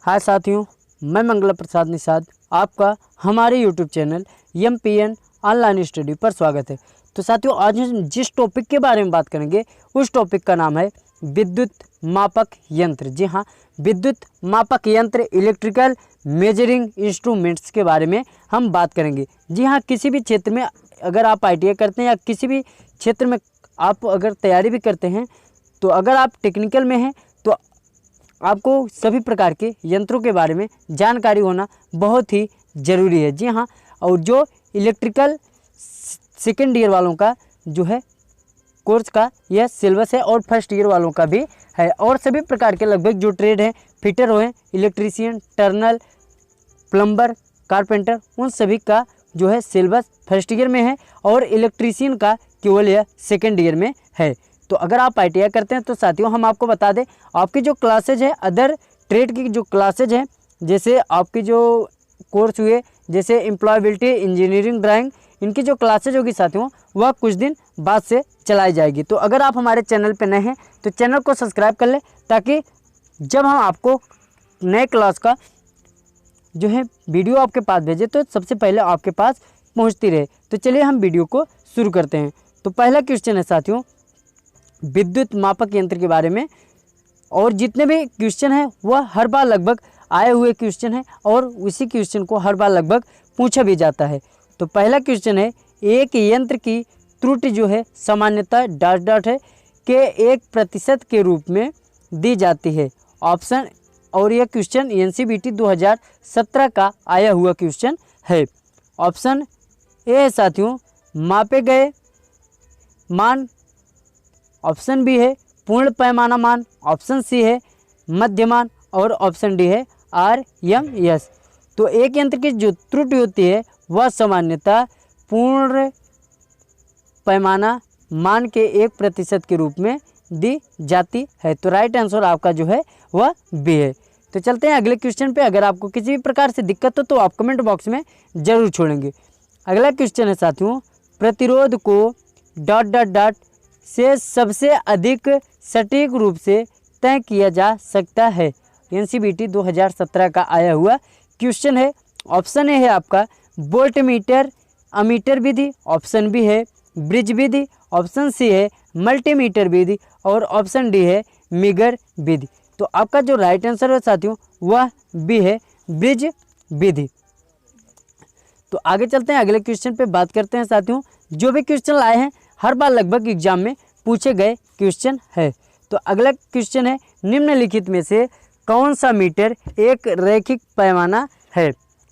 हाय साथियों, मैं मंगला प्रसाद निषाद आपका हमारे YouTube channel MPN online study पर स्वागत है। तो साथियों, आज हम जिस टॉपिक के बारे में बात करेंगे उस टॉपिक का नाम है विद्युत मापक यंत्र। जी हाँ, विद्युत मापक यंत्र इलेक्ट्रिकल मेजरिंग इंस्ट्रूमेंट्स के बारे में हम बात करेंगे। जी हाँ, किसी भी क्षेत्र में अगर आप ITI करते हैं या किसी भी क्षेत्र में आप अगर तैयारी भी करते हैं, तो अगर आप टेक्निकल में हैं तो आपको सभी प्रकार के यंत्रों के बारे में जानकारी होना बहुत ही ज़रूरी है। जी हाँ, और जो इलेक्ट्रिकल सेकेंड ईयर वालों का जो है कोर्स का यह सिलेबस है और फर्स्ट ईयर वालों का भी है, और सभी प्रकार के लगभग जो ट्रेड हैं, फिटर हो, इलेक्ट्रीशियन, टर्नल, प्लम्बर, कारपेंटर, उन सभी का जो है सिलेबस फर्स्ट ईयर में है और इलेक्ट्रीशियन का केवल यह सेकेंड ईयर में है। तो अगर आप ITI करते हैं तो साथियों हम आपको बता दें, आपकी जो क्लासेज है अदर ट्रेड की जो क्लासेज हैं, जैसे आपकी जो कोर्स हुए जैसे एम्प्लॉयबिलिटी, इंजीनियरिंग, ड्राइंग, इनकी जो क्लासेज होगी साथियों वह कुछ दिन बाद से चलाई जाएगी। तो अगर आप हमारे चैनल पर नए हैं तो चैनल को सब्सक्राइब कर लें, ताकि जब हम आपको नए क्लास का जो है वीडियो आपके पास भेजे तो सबसे पहले आपके पास पहुंचती रहे। तो चलिए हम वीडियो को शुरू करते हैं। तो पहला क्वेश्चन है साथियों विद्युत मापक यंत्र के बारे में, और जितने भी क्वेश्चन हैं वह हर बार लगभग आए हुए क्वेश्चन हैं और उसी क्वेश्चन को हर बार लगभग पूछा भी जाता है। तो पहला क्वेश्चन है, एक यंत्र की त्रुटि जो है सामान्यतः डॉट डॉट है के 1% के रूप में दी जाती है। ऑप्शन, और यह क्वेश्चन NCBT 2017 का आया हुआ क्वेश्चन है। ऑप्शन ए है साथियों मापे गए मान, ऑप्शन बी है पूर्ण पैमाना मान, ऑप्शन सी है मध्यमान, और ऑप्शन डी है RMS। तो एक यंत्र की जो त्रुटि होती है वह सामान्यतः पूर्ण पैमाना मान के 1% के रूप में दी जाती है। तो राइट आंसर आपका जो है वह बी है। तो चलते हैं अगले क्वेश्चन पे। अगर आपको किसी भी प्रकार से दिक्कत हो तो आप कमेंट बॉक्स में ज़रूर छोड़ेंगे। अगला क्वेश्चन है साथियों, प्रतिरोध को डॉट डॉट डॉट से सबसे अधिक सटीक रूप से तय किया जा सकता है। NCBT 2017 का आया हुआ क्वेश्चन है। ऑप्शन ए है आपका वोल्ट मीटर अमीटर विधि, ऑप्शन बी है ब्रिज विधि, ऑप्शन सी है मल्टीमीटर विधि, और ऑप्शन डी है मिगर विधि। तो आपका जो राइट आंसर है साथियों वह बी है ब्रिज विधि। तो आगे चलते हैं अगले क्वेश्चन पे बात करते हैं साथियों। जो भी क्वेश्चन लाए हैं हर बार लगभग एग्जाम में पूछे गए क्वेश्चन है। तो अगला क्वेश्चन है, निम्नलिखित में से कौन सा मीटर एक रैखिक पैमाना है?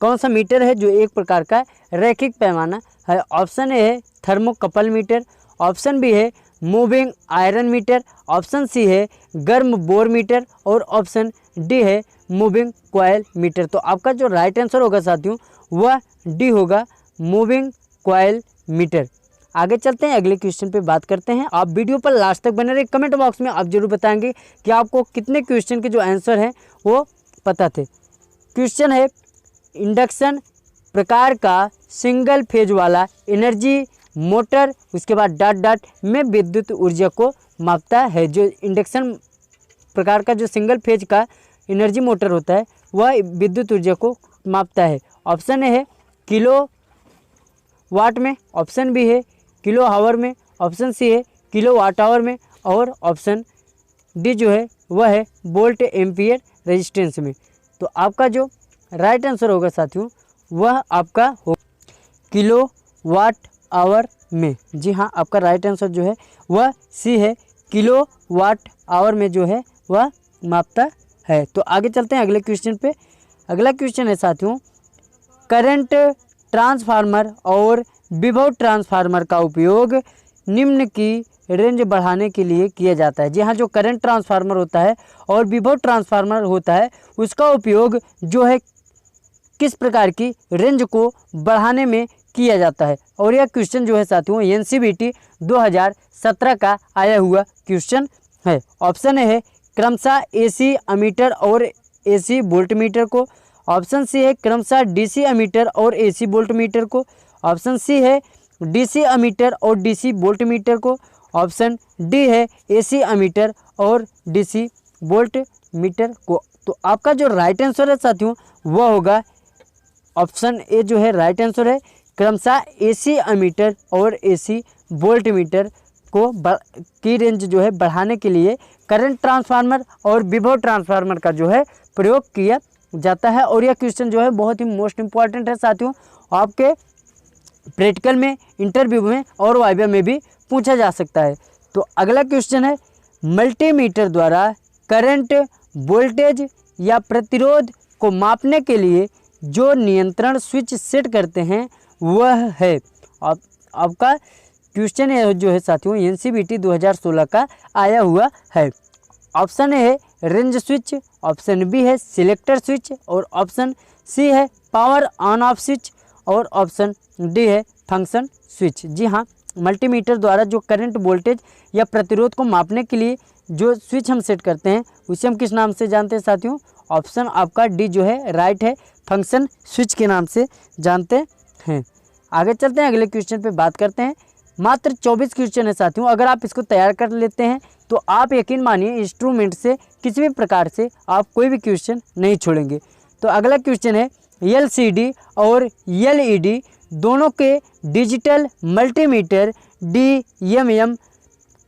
कौन सा मीटर है जो एक प्रकार का रैखिक पैमाना है? ऑप्शन ए है थर्मोकपल मीटर, ऑप्शन बी है moving iron meter, option C है गर्म बोर मीटर, और ऑप्शन डी है मूविंग कॉयल मीटर। तो आपका जो राइट आंसर होगा साथियों वह डी होगा मूविंग कॉयल मीटर। आगे चलते हैं अगले क्वेश्चन पे बात करते हैं। आप वीडियो पर लास्ट तक बने रहे। कमेंट बॉक्स में आप जरूर बताएंगे कि आपको कितने क्वेश्चन के जो आंसर हैं वो पता थे। क्वेश्चन है, इंडक्शन प्रकार का सिंगल फेज वाला एनर्जी मोटर, उसके बाद डॉट डॉट में विद्युत ऊर्जा को मापता है। जो इंडक्शन प्रकार का जो सिंगल फेज का एनर्जी मोटर होता है वह विद्युत ऊर्जा को मापता है। ऑप्शन ए है किलो वाट में, ऑप्शन बी है किलो आवर में, ऑप्शन सी है किलो वाट आवर में, और ऑप्शन डी जो है वह है वोल्ट एम्पियर रेजिस्टेंस में। तो आपका जो राइट आंसर होगा साथियों वह आपका हो किलो वाट आवर में। जी हाँ, आपका राइट आंसर जो है वह सी है, किलो वाट आवर में जो है वह मापता है। तो आगे चलते हैं अगले क्वेश्चन पे। अगला क्वेश्चन है साथियों, करंट ट्रांसफार्मर और विभव ट्रांसफार्मर का उपयोग निम्न की रेंज बढ़ाने के लिए किया जाता है। जी हाँ, जो करंट ट्रांसफार्मर होता है और विभव ट्रांसफार्मर होता है उसका उपयोग जो है किस प्रकार की रेंज को बढ़ाने में किया जाता है। और यह क्वेश्चन जो है साथियों NCBT 2017 का आया हुआ क्वेश्चन है। ऑप्शन ए है क्रमशः AC अमीटर और AC वोल्ट मीटर को, ऑप्शन सी है क्रमशः DC अमीटर और AC वोल्ट मीटर को, ऑप्शन सी है DC अमीटर और DC वोल्ट मीटर को, ऑप्शन डी है AC अमीटर और DC वोल्ट मीटर को। तो आपका जो राइट आंसर है साथियों वह होगा ऑप्शन ए जो है राइट आंसर है। क्रमशः एसी अमीटर और एसी वोल्ट मीटर को की रेंज जो है बढ़ाने के लिए करंट ट्रांसफार्मर और विभव ट्रांसफार्मर का जो है प्रयोग किया जाता है। और यह क्वेश्चन जो है बहुत ही मोस्ट इम्पॉर्टेंट है साथियों, आपके प्रैक्टिकल में, इंटरव्यू में और वाइवा में भी पूछा जा सकता है। तो अगला क्वेश्चन है, मल्टीमीटर द्वारा करंट, वोल्टेज या प्रतिरोध को मापने के लिए जो नियंत्रण स्विच सेट करते हैं वह है। आपका क्वेश्चन है जो है साथियों एनसीबीटी 2016 का आया हुआ है। ऑप्शन ए है रेंज स्विच, ऑप्शन बी है सिलेक्टर स्विच और ऑप्शन सी है पावर ऑन ऑफ स्विच और ऑप्शन डी है फंक्शन स्विच। जी हाँ, मल्टीमीटर द्वारा जो करंट, वोल्टेज या प्रतिरोध को मापने के लिए जो स्विच हम सेट करते हैं उसे हम किस नाम से जानते हैं साथियों? ऑप्शन आपका डी जो है राइट है, फंक्शन स्विच के नाम से जानते हैं। आगे चलते हैं, अगले क्वेश्चन पे बात करते हैं। मात्र 24 क्वेश्चन है साथियों, अगर आप इसको तैयार कर लेते हैं तो आप यकीन मानिए इंस्ट्रूमेंट से किसी भी प्रकार से आप कोई भी क्वेश्चन नहीं छोड़ेंगे। तो अगला क्वेश्चन है, एलसीडी और एलईडी दोनों के डिजिटल मल्टीमीटर डीएमएम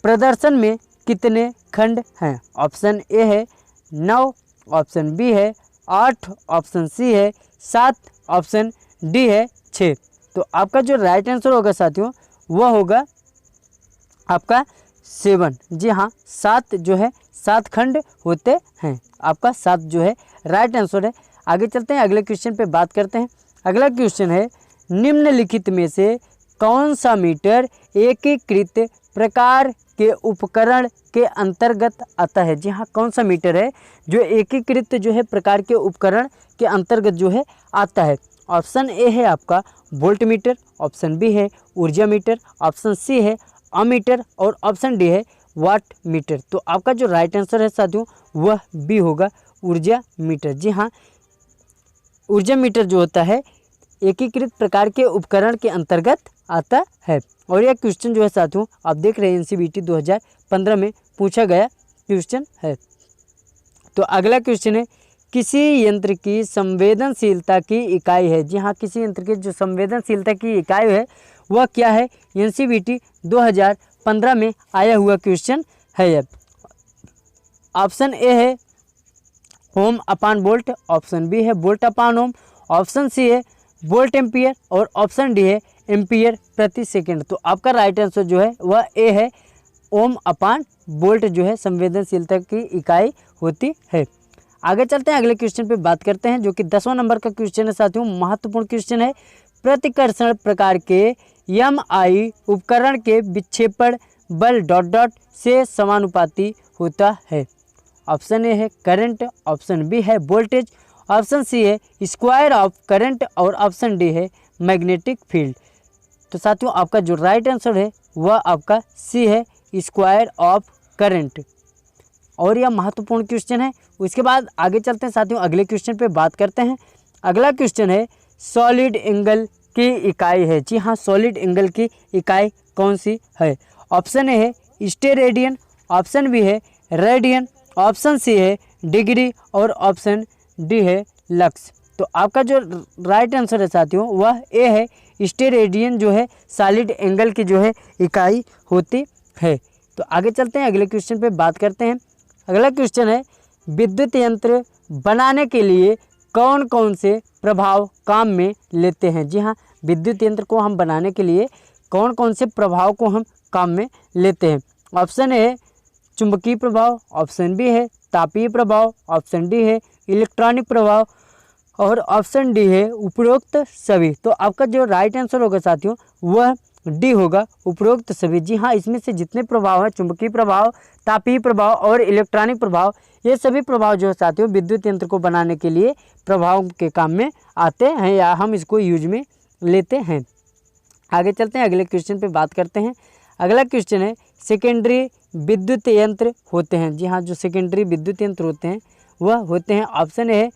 प्रदर्शन में कितने खंड हैं? ऑप्शन ए है 9, ऑप्शन बी है 8, ऑप्शन सी है 7, ऑप्शन डी है 6। तो आपका जो राइट आंसर होगा साथियों वह होगा आपका 7। जी हाँ, 7 जो है 7 खंड होते हैं। आपका 7 जो है राइट आंसर है। आगे चलते हैं, अगले क्वेश्चन पे बात करते हैं। अगला क्वेश्चन है, निम्नलिखित में से कौन सा मीटर एकीकृत प्रकार के उपकरण के अंतर्गत आता है? जी हाँ, कौन सा मीटर है जो एकीकृत जो है प्रकार के उपकरण के अंतर्गत जो है आता है? ऑप्शन ए है आपका वोल्ट मीटर, ऑप्शन बी है ऊर्जा मीटर, ऑप्शन सी है अमीटर और ऑप्शन डी है वाट मीटर। तो आपका जो राइट आंसर है साथियों वह बी होगा ऊर्जा मीटर। जी हाँ, ऊर्जा मीटर जो होता है एकीकृत प्रकार के उपकरण के अंतर्गत आता है। और यह क्वेश्चन जो है साथियों आप देख रहे हैं एनसीबीटी 2015 में पूछा गया क्वेश्चन है। तो अगला क्वेश्चन है, किसी यंत्र की संवेदनशीलता की इकाई है? जी हाँ, किसी यंत्र की जो संवेदनशीलता की इकाई है वह क्या है? एनसीबीटी 2015 में आया हुआ क्वेश्चन है यह। ऑप्शन ए है ओम अपान वोल्ट, ऑप्शन बी है वोल्ट अपान ओम, ऑप्शन सी है वोल्ट एम्पियर और ऑप्शन डी है एम्पियर प्रति सेकंड। तो आपका राइट आंसर जो है वह ए है, ओम अपान वोल्ट जो है संवेदनशीलता की इकाई होती है। आगे चलते हैं, अगले क्वेश्चन पे बात करते हैं जो कि 10वां नंबर का क्वेश्चन है साथियों, महत्वपूर्ण क्वेश्चन है। प्रतिकर्षण प्रकार के एमआई उपकरण के विक्षेपण बल ... से समानुपाती होता है। ऑप्शन ए है करंट, ऑप्शन बी है वोल्टेज, ऑप्शन सी है स्क्वायर ऑफ करंट और ऑप्शन डी है मैग्नेटिक फील्ड। तो साथियों आपका जो राइट आंसर है वह आपका सी है स्क्वायर ऑफ करंट। और यह महत्वपूर्ण क्वेश्चन है। उसके बाद आगे चलते हैं साथियों, अगले क्वेश्चन पे बात करते हैं। अगला क्वेश्चन है, सॉलिड एंगल की इकाई है। जी हाँ, सॉलिड एंगल की इकाई कौन सी है? ऑप्शन ए है स्टेरेडियन, ऑप्शन बी है रेडियन, ऑप्शन सी है डिग्री और ऑप्शन डी है लक्स। तो आपका जो राइट आंसर है साथियों वह ए है स्टेरेडियन जो है सॉलिड एंगल की जो है इकाई होती है। तो आगे चलते हैं, अगले क्वेश्चन पे बात करते हैं। अगला क्वेश्चन है, विद्युत यंत्र बनाने के लिए कौन कौन से प्रभाव काम में लेते हैं? जी हाँ, विद्युत यंत्र को हम बनाने के लिए कौन कौन से प्रभाव को हम काम में लेते हैं? ऑप्शन ए है चुंबकीय प्रभाव, ऑप्शन बी है तापीय प्रभाव, ऑप्शन डी है इलेक्ट्रॉनिक प्रभाव और ऑप्शन डी है उपरोक्त सभी। तो आपका जो राइट आंसर होगा साथियों वह डी होगा उपरोक्त सभी। जी हाँ, इसमें से जितने प्रभाव हैं चुंबकीय प्रभाव, तापीय प्रभाव और इलेक्ट्रॉनिक प्रभाव, ये सभी प्रभाव जो है साथियों विद्युत यंत्र को बनाने के लिए प्रभाव के काम में आते हैं या हम इसको यूज में लेते हैं। आगे चलते हैं, अगले क्वेश्चन पे बात करते हैं। अगला क्वेश्चन है, सेकेंडरी विद्युत यंत्र होते हैं। जी हाँ, जो सेकेंडरी विद्युत यंत्र होते हैं वह होते हैं, ऑप्शन ए है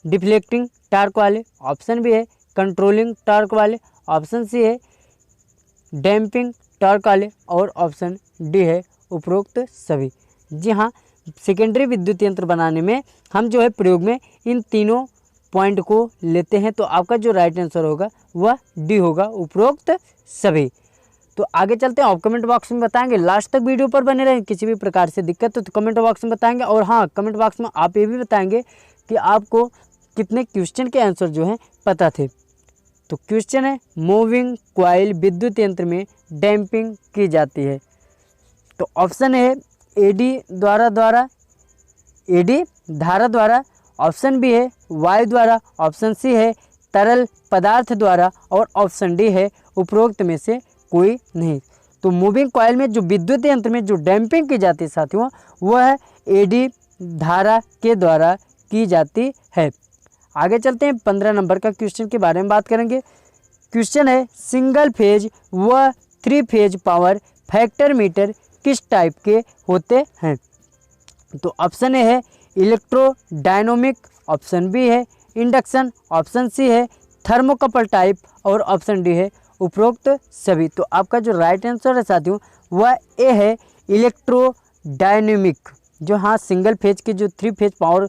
डिफ्लेक्टिंग टार्क वाले, ऑप्शन बी है कंट्रोलिंग टार्क वाले, ऑप्शन सी है डैम्पिंग टार्क वाले और ऑप्शन डी है उपरोक्त सभी। जी हाँ, सेकेंडरी विद्युत यंत्र बनाने में हम जो है प्रयोग में इन तीनों पॉइंट को लेते हैं। तो आपका जो राइट आंसर होगा वह डी होगा, उपरोक्त सभी। तो आगे चलते हैं, आप कमेंट बॉक्स में बताएंगे, लास्ट तक वीडियो पर बने रहें। किसी भी प्रकार से दिक्कत हो तो कमेंट बॉक्स में बताएंगे। और हाँ, कमेंट बॉक्स में आप ये भी बताएंगे कि आपको कितने क्वेश्चन के आंसर जो हैं पता थे। तो क्वेश्चन है, मूविंग कॉइल विद्युत यंत्र में डैम्पिंग की जाती है। तो ऑप्शन है एडी धारा द्वारा, ऑप्शन बी है वायु द्वारा, ऑप्शन सी है तरल पदार्थ द्वारा और ऑप्शन डी है उपरोक्त में से कोई नहीं। तो मूविंग कॉइल में जो विद्युत यंत्र में जो डैम्पिंग की जाती है साथियों, वह है एडी धारा के द्वारा की जाती है। आगे चलते हैं, 15 नंबर का क्वेश्चन के बारे में बात करेंगे। क्वेश्चन है, सिंगल फेज व 3 फेज पावर फैक्टर मीटर किस टाइप के होते हैं। तो ऑप्शन ए है इलेक्ट्रोडायनामिक, ऑप्शन बी है इंडक्शन, ऑप्शन सी है थर्मोकपल टाइप और ऑप्शन डी है उपरोक्त सभी। तो आपका जो राइट आंसर है साथियों वह ए है इलेक्ट्रोडायनामिक। जो हाँ, सिंगल फेज के जो 3 फेज पावर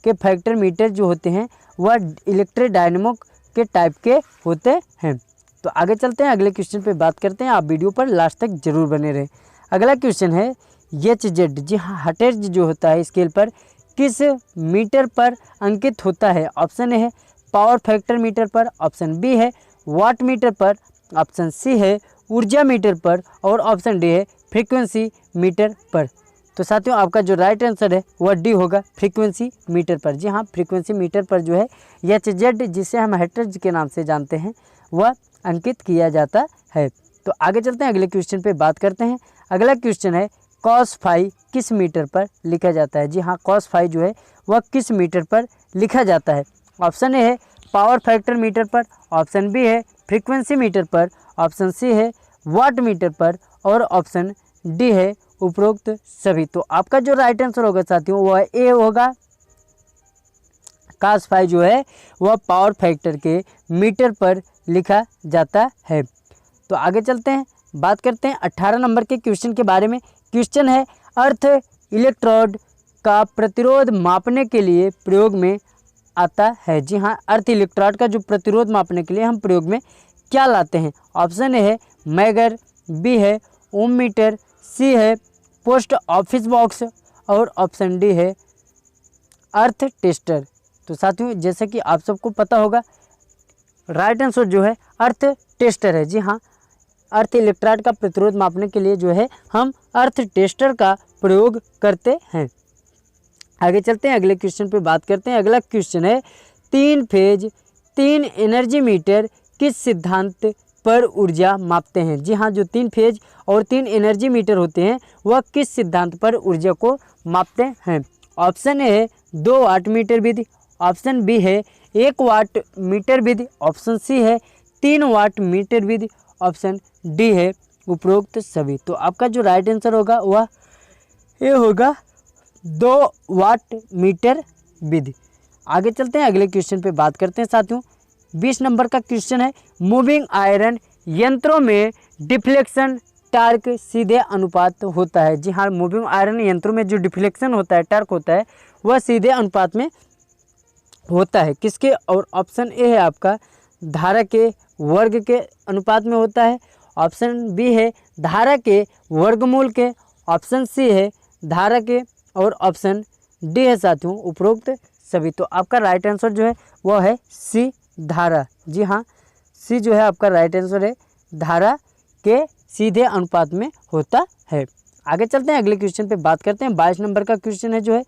के फैक्टर मीटर जो होते हैं वह इलेक्ट्रोडायनामिक के टाइप के होते हैं। तो आगे चलते हैं, अगले क्वेश्चन पे बात करते हैं। आप वीडियो पर लास्ट तक जरूर बने रहें। अगला क्वेश्चन है, HZ जी हाँ, हर्ट्ज जो होता है स्केल पर किस मीटर पर अंकित होता है। ऑप्शन ए है पावर फैक्टर मीटर पर, ऑप्शन बी है वाट मीटर पर, ऑप्शन सी है ऊर्जा मीटर पर और ऑप्शन डी है फ्रीक्वेंसी मीटर पर। तो साथियों आपका जो राइट आंसर है वह डी होगा, फ्रीक्वेंसी मीटर पर। जी हाँ, फ्रीक्वेंसी मीटर पर जो है HZ जिसे हम हर्ट्ज के नाम से जानते हैं वह अंकित किया जाता है। तो आगे चलते हैं, अगले क्वेश्चन पे बात करते हैं। अगला क्वेश्चन है, कॉस फाई किस मीटर पर लिखा जाता है। जी हाँ, कॉस फाई जो है वह किस मीटर पर लिखा जाता है। ऑप्शन ए है पावर फैक्टर मीटर पर, ऑप्शन बी है फ्रीक्वेंसी मीटर पर, ऑप्शन सी है वाट मीटर पर और ऑप्शन डी है उपरोक्त सभी। तो आपका जो राइट आंसर होगा साथियों वह ए होगा, कॉस फाई जो है वह पावर फैक्टर के मीटर पर लिखा जाता है। तो आगे चलते हैं, बात करते हैं 18 नंबर के क्वेश्चन के बारे में। क्वेश्चन है, अर्थ इलेक्ट्रोड का प्रतिरोध मापने के लिए प्रयोग में आता है। जी हाँ, अर्थ इलेक्ट्रोड का जो प्रतिरोध मापने के लिए हम प्रयोग में क्या लाते हैं। ऑप्शन ए है मैगर, बी है ओम मीटर, सी है पोस्ट ऑफिस बॉक्स और ऑप्शन डी है अर्थ टेस्टर। तो साथियों जैसे कि आप सबको पता होगा राइट आंसर जो है अर्थ टेस्टर है। जी हाँ, अर्थ इलेक्ट्रोड का प्रतिरोध मापने के लिए जो है हम अर्थ टेस्टर का प्रयोग करते हैं। आगे चलते हैं, अगले क्वेश्चन पे बात करते हैं। अगला क्वेश्चन है, 3 फेज 3 एनर्जी मीटर किस सिद्धांत पर ऊर्जा मापते हैं। जी हाँ, जो 3 फेज और 3 एनर्जी मीटर होते हैं वह किस सिद्धांत पर ऊर्जा को मापते हैं। ऑप्शन ए है 2 वाट मीटर विधि, ऑप्शन बी है 1 वाट मीटर विधि, ऑप्शन सी है 3 वाट मीटर विधि, ऑप्शन डी है उपरोक्त सभी। तो आपका जो राइट आंसर होगा वह ये होगा 2 वाट मीटर विधि। आगे चलते हैं, अगले क्वेश्चन पे बात करते हैं साथियों। 20 नंबर का क्वेश्चन है, मूविंग आयरन यंत्रों में डिफ्लेक्शन टार्क सीधे अनुपात होता है। जी हाँ, मूविंग आयरन यंत्रों में जो डिफ्लेक्शन होता है, टार्क होता है, वह सीधे अनुपात में होता है किसके। और ऑप्शन ए है आपका धारा के वर्ग के अनुपात में होता है, ऑप्शन बी है धारा के वर्गमूल के, ऑप्शन सी है धारा के और ऑप्शन डी है साथियों उपरोक्त सभी। तो आपका राइट आंसर जो है वह है सी, धारा। जी हाँ, सी जो है आपका राइट आंसर है, धारा के सीधे अनुपात में होता है। आगे चलते हैं, अगले क्वेश्चन पे बात करते हैं। 22 नंबर का क्वेश्चन है जो है,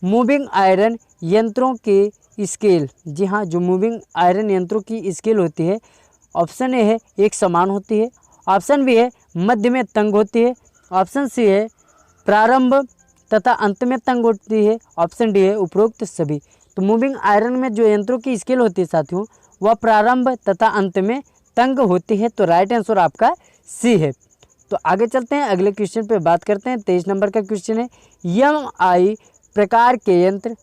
मूविंग आयरन यंत्रों की स्केल। जी हाँ, जो मूविंग आयरन यंत्रों की स्केल होती है, ऑप्शन ए है एक समान होती है, ऑप्शन बी है मध्य में तंग होती है, ऑप्शन सी है प्रारंभ तथा अंत में तंग होती है, ऑप्शन डी है उपरोक्त सभी। तो मूविंग आयरन में जो यंत्रों की स्केल होती है साथियों वह प्रारंभ तथा अंत में तंग होती है। तो राइट आंसर आपका सी है। तो आगे चलते हैं, अगले क्वेश्चन पे बात करते हैं। 23 नंबर का क्वेश्चन है, एम-आई प्रकार के यंत्र ...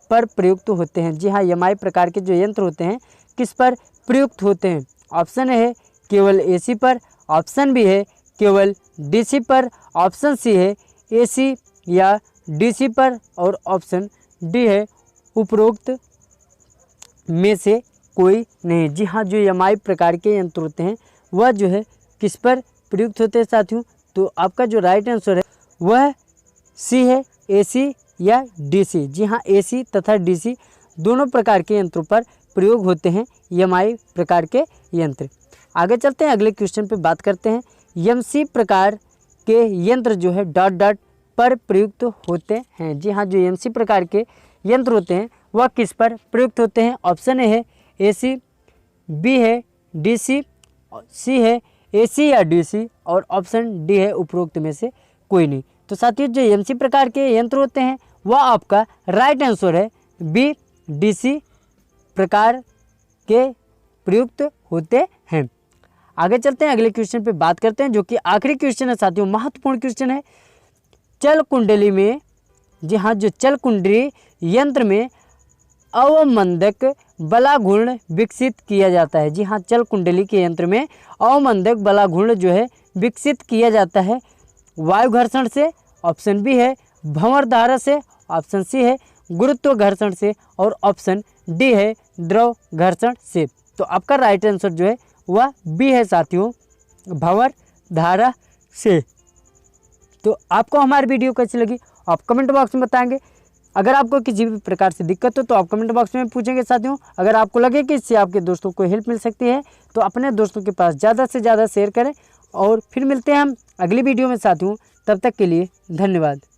पर प्रयुक्त होते हैं। जी हाँ, एम-आई प्रकार के जो यंत्र होते हैं किस पर प्रयुक्त होते हैं। ऑप्शन है केवल एसी पर, ऑप्शन बी है केवल डीसी पर, ऑप्शन सी है एसी या डीसी पर और ऑप्शन डी है उपरोक्त में से कोई नहीं। जी हाँ, जो एमआई प्रकार के यंत्र होते हैं वह जो है किस पर प्रयुक्त होते हैं साथियों? तो आपका जो राइट आंसर है वह सी है, एसी या डीसी। जी हाँ, एसी तथा डीसी दोनों प्रकार के यंत्रों पर प्रयोग होते हैं एमआई प्रकार के यंत्र। आगे चलते हैं, अगले क्वेश्चन पे बात करते हैं। एमसी प्रकार के यंत्र जो है डॉट डॉट पर प्रयुक्त होते हैं। जी हाँ, जो एमसी प्रकार के यंत्र होते हैं वह किस पर प्रयुक्त होते हैं? ऑप्शन ए है एसी, बी है डीसी, सी है एसी या डीसी और ऑप्शन डी है उपरोक्त में से कोई नहीं। तो साथियों, जो एमसी प्रकार के यंत्र होते हैं वह आपका राइट आंसर है बी, डीसी प्रकार के प्रयुक्त होते हैं। आगे चलते हैं, अगले क्वेश्चन पे बात करते हैं जो कि आखिरी क्वेश्चन है साथियों, महत्वपूर्ण क्वेश्चन है। चल कुंडली में, जी हाँ, जो चल कुंडली यंत्र में अवमंदक बलाघूर्ण विकसित किया जाता है। जी हाँ, चल कुंडली के यंत्र में अवमंदक बलाघूर्ण जो है विकसित किया जाता है वायु घर्षण से, ऑप्शन बी है भंवर धारा से, ऑप्शन सी है गुरुत्व घर्षण से और ऑप्शन डी है द्रव घर्षण से। तो आपका राइट आंसर जो है वह बी है साथियों, भंवर धारा से। तो आपको हमारी वीडियो कैसी लगी आप कमेंट बॉक्स में बताएंगे। अगर आपको किसी भी प्रकार से दिक्कत हो तो आप कमेंट बॉक्स में पूछेंगे साथियों। अगर आपको लगे कि इससे आपके दोस्तों को हेल्प मिल सकती है तो अपने दोस्तों के पास ज़्यादा से ज़्यादा शेयर करें। और फिर मिलते हैं हम अगली वीडियो में साथियों, तब तक के लिए धन्यवाद।